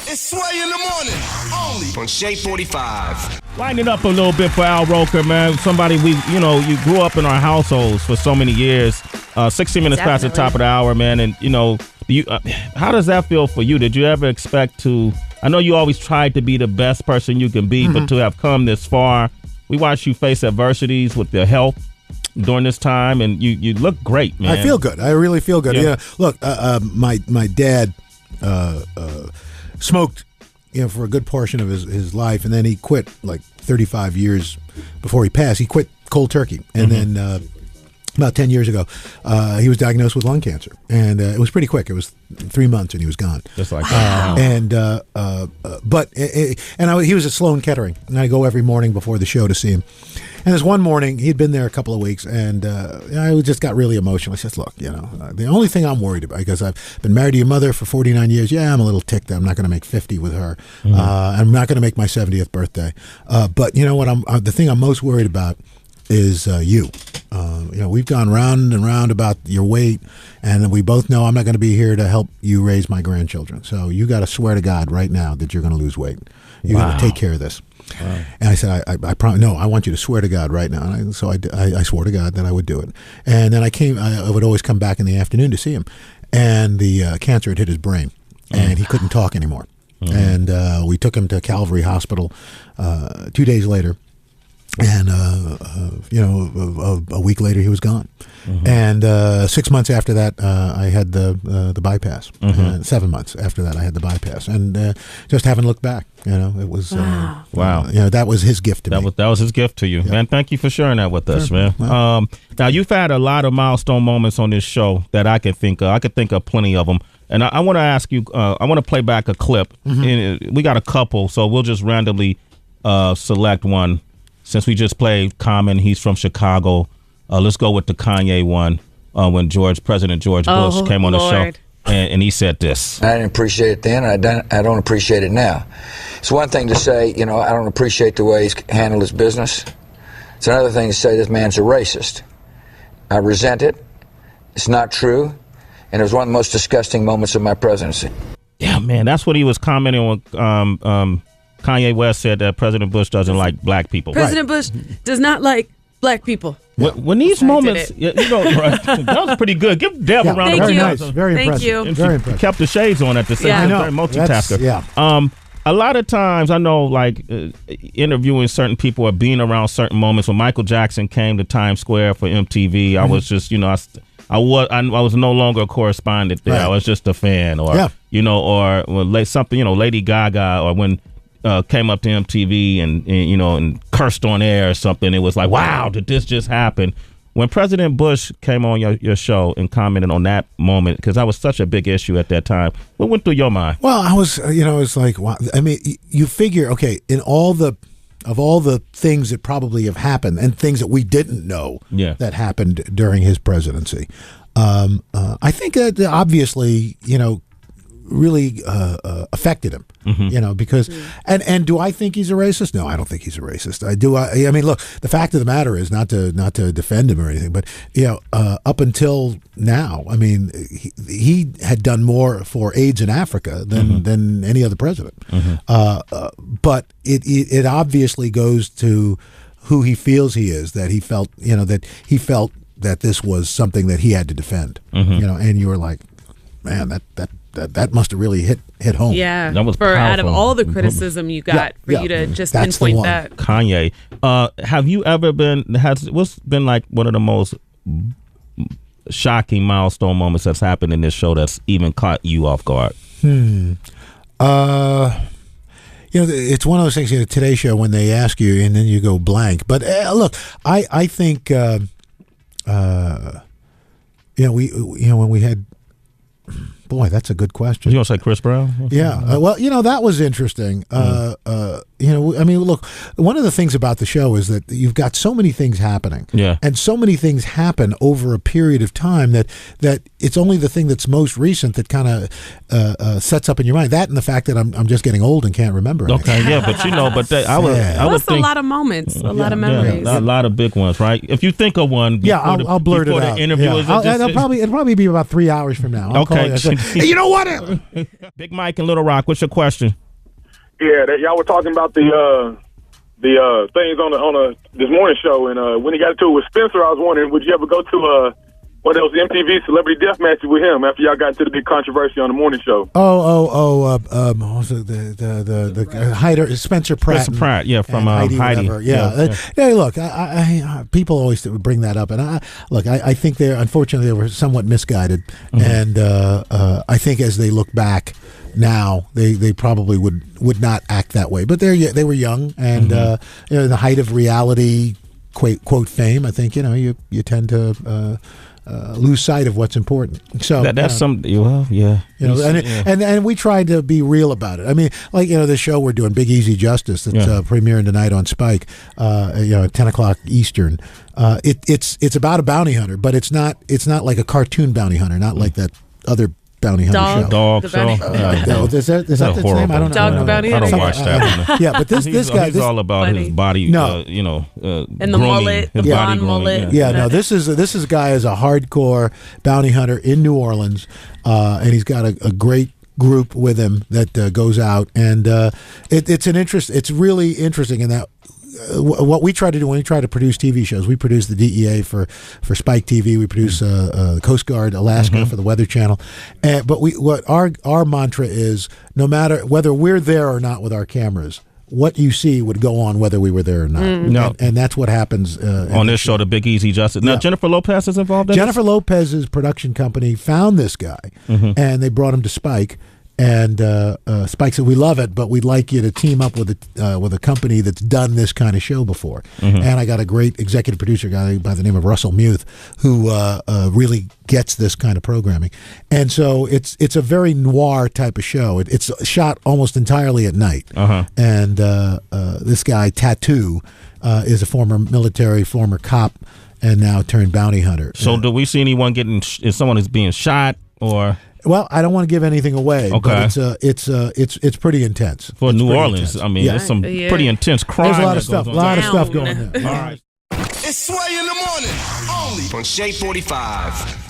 It's Sway in the morning, only on Shea 45. Winding up a little bit for Al Roker, man. Somebody you grew up in our households for so many years. 60 minutes past the top of the hour, man. And, how does that feel for you? Did you ever expect to, I know you always tried to be the best person you can be, but to have come this far, we watched you face adversities with your health during this time, and you look great, man. I feel good. I really feel good. Yeah. Look, my dad smoked, for a good portion of his life, and then he quit like 35 years before he passed. He quit cold turkey, and then about 10 years ago, he was diagnosed with lung cancer, and it was pretty quick. It was 3 months, and he was gone. Just like that. He was at Sloan Kettering, and I go every morning before the show to see him. And this one morning, he'd been there a couple of weeks, and I just got really emotional. I said, look, the only thing I'm worried about, because I've been married to your mother for 49 years. Yeah, I'm a little ticked that I'm not going to make 50 with her. I'm not going to make my 70th birthday. But you know what? The thing I'm most worried about is you. We've gone round and round about your weight, and we both know I'm not going to be here to help you raise my grandchildren. So you got to swear to God right now that you're going to lose weight. You got to take care of this. Wow. And I said, I promise. No, I want you to swear to God right now. And so I swore to God that I would do it. And then I would always come back in the afternoon to see him. And the cancer had hit his brain, and he couldn't talk anymore. And we took him to Calvary Hospital 2 days later. And, a week later, he was gone. And 6 months after that, I had the bypass. 7 months after that, I had the bypass. And just haven't looked back. It was, wow. That was his gift to me. That was his gift to you. Yeah. Man, thank you for sharing that with us, man. Wow. Now, you've had a lot of milestone moments on this show that I can think of. I could think of plenty of them. And I want to ask you, I want to play back a clip. And we got a couple, so we'll just randomly select one. Since we just played Common, he's from Chicago. Let's go with the Kanye one when President George Bush came on the show, and he said this. I didn't appreciate it then, and I don't appreciate it now. It's one thing to say, I don't appreciate the way he's handled his business. It's another thing to say this man's a racist. I resent it. It's not true, and it was one of the most disgusting moments of my presidency. Yeah, man, that's what he was commenting on. Kanye West said that President Bush doesn't like black people. President Bush does not like black people. When these moments, that was pretty good. Give Deb a round of applause. Nice. Very impressive. Thank Very impressive. Kept the shades on at the same time. Very multitasker. A lot of times, I know, interviewing certain people or being around certain moments. When Michael Jackson came to Times Square for MTV, I was just, I was no longer a correspondent there. Right. I was just a fan, or Lady Gaga, or when. Came up to MTV and cursed on air or something. It was like, wow, did this just happen? When President Bush came on your show and commented on that moment, because that was such a big issue at that time, what went through your mind? Well, I was, it's like, wow. I mean, you figure, okay, of all the things that probably have happened and things that we didn't know that happened during his presidency, I think that obviously, really affected him, because and do I think he's a racist? No, I don't think he's a racist. I mean, look, the fact of the matter is not to defend him or anything, but up until now, I mean, he had done more for AIDS in Africa than any other president. But it obviously goes to who he feels he is, that he felt that this was something that he had to defend. And you were like, man, that must have really hit home. Yeah, that was powerful. Out of all the criticism you got, for you to just pinpoint that. Kanye, have you ever what's been like one of the most shocking milestone moments that's happened in this show that's even caught you off guard? It's one of those things, Today Show, when they ask you and then you go blank. But look, I think when we had. Boy, that's a good question. You want to say Chris Brown? Yeah. Well, that was interesting. I mean, look, one of the things about the show is that you've got so many things happening. Yeah. And so many things happen over a period of time that it's only the thing that's most recent that kind of sets up in your mind. That and the fact that I'm just getting old and can't remember anything. Okay, yeah, but I would think a lot of moments, a lot of memories. Yeah, a lot of big ones, right? If you think of one, I'll blurt it out. The interview, it'll probably be about 3 hours from now. Okay. Hey, you know what? Big Mike in Little Rock, what's your question? Yeah, y'all were talking about the things on this morning show, and when he got into it with Spencer, I was wondering, would you ever go to one of those MTV Celebrity Death Matches with him after y'all got into the big controversy on the morning show? What was it, the Hyder, Spencer Pratt. Spencer Pratt, yeah, from Heidi. Yeah. Hey, look, I people always bring that up, and I think unfortunately they were somewhat misguided, and I think as they look back now, they probably would not act that way. But they were young, and in the height of reality quote fame, I think you tend to lose sight of what's important. So that's something. Well, yeah, and we tried to be real about it. I mean, like the show we're doing, Big Easy Justice, that's premiering tonight on Spike, at 10 o'clock Eastern. It's about a bounty hunter, but it's not like a cartoon bounty hunter, not like that other bounty hunter show. Dog show. Is that its name? I don't know. Dog bounty hunter. I don't watch that one. Yeah, but this guy, he's all about his body. And the mullet, the blonde mullet. Yeah, this is a guy is a hardcore bounty hunter in New Orleans, and he's got a great group with him that goes out, and it's really interesting in that. What we try to do when we try to produce TV shows, we produce the DEA for Spike TV. We produce Coast Guard Alaska for the Weather Channel. But what our mantra is, no matter whether we're there or not with our cameras, what you see would go on whether we were there or not. And that's what happens on this show, the Big Easy Justice. Now, Jennifer Lopez is involved in Jennifer Lopez's production company found this guy, and they brought him to Spike. And Spike said, "We love it, but we'd like you to team up with a company that's done this kind of show before." And I got a great executive producer guy by the name of Russell Muth, who really gets this kind of programming. And so it's a very noir type of show. It's shot almost entirely at night. And this guy Tattoo is a former military, former cop, and now turned bounty hunter. So, do we see anyone if someone is being shot or? Well, I don't want to give anything away, but it's pretty intense. For New Orleans, I mean, there's some pretty intense crime. There's a lot of stuff going on. All right. It's Sway in the morning, only on Shade 45.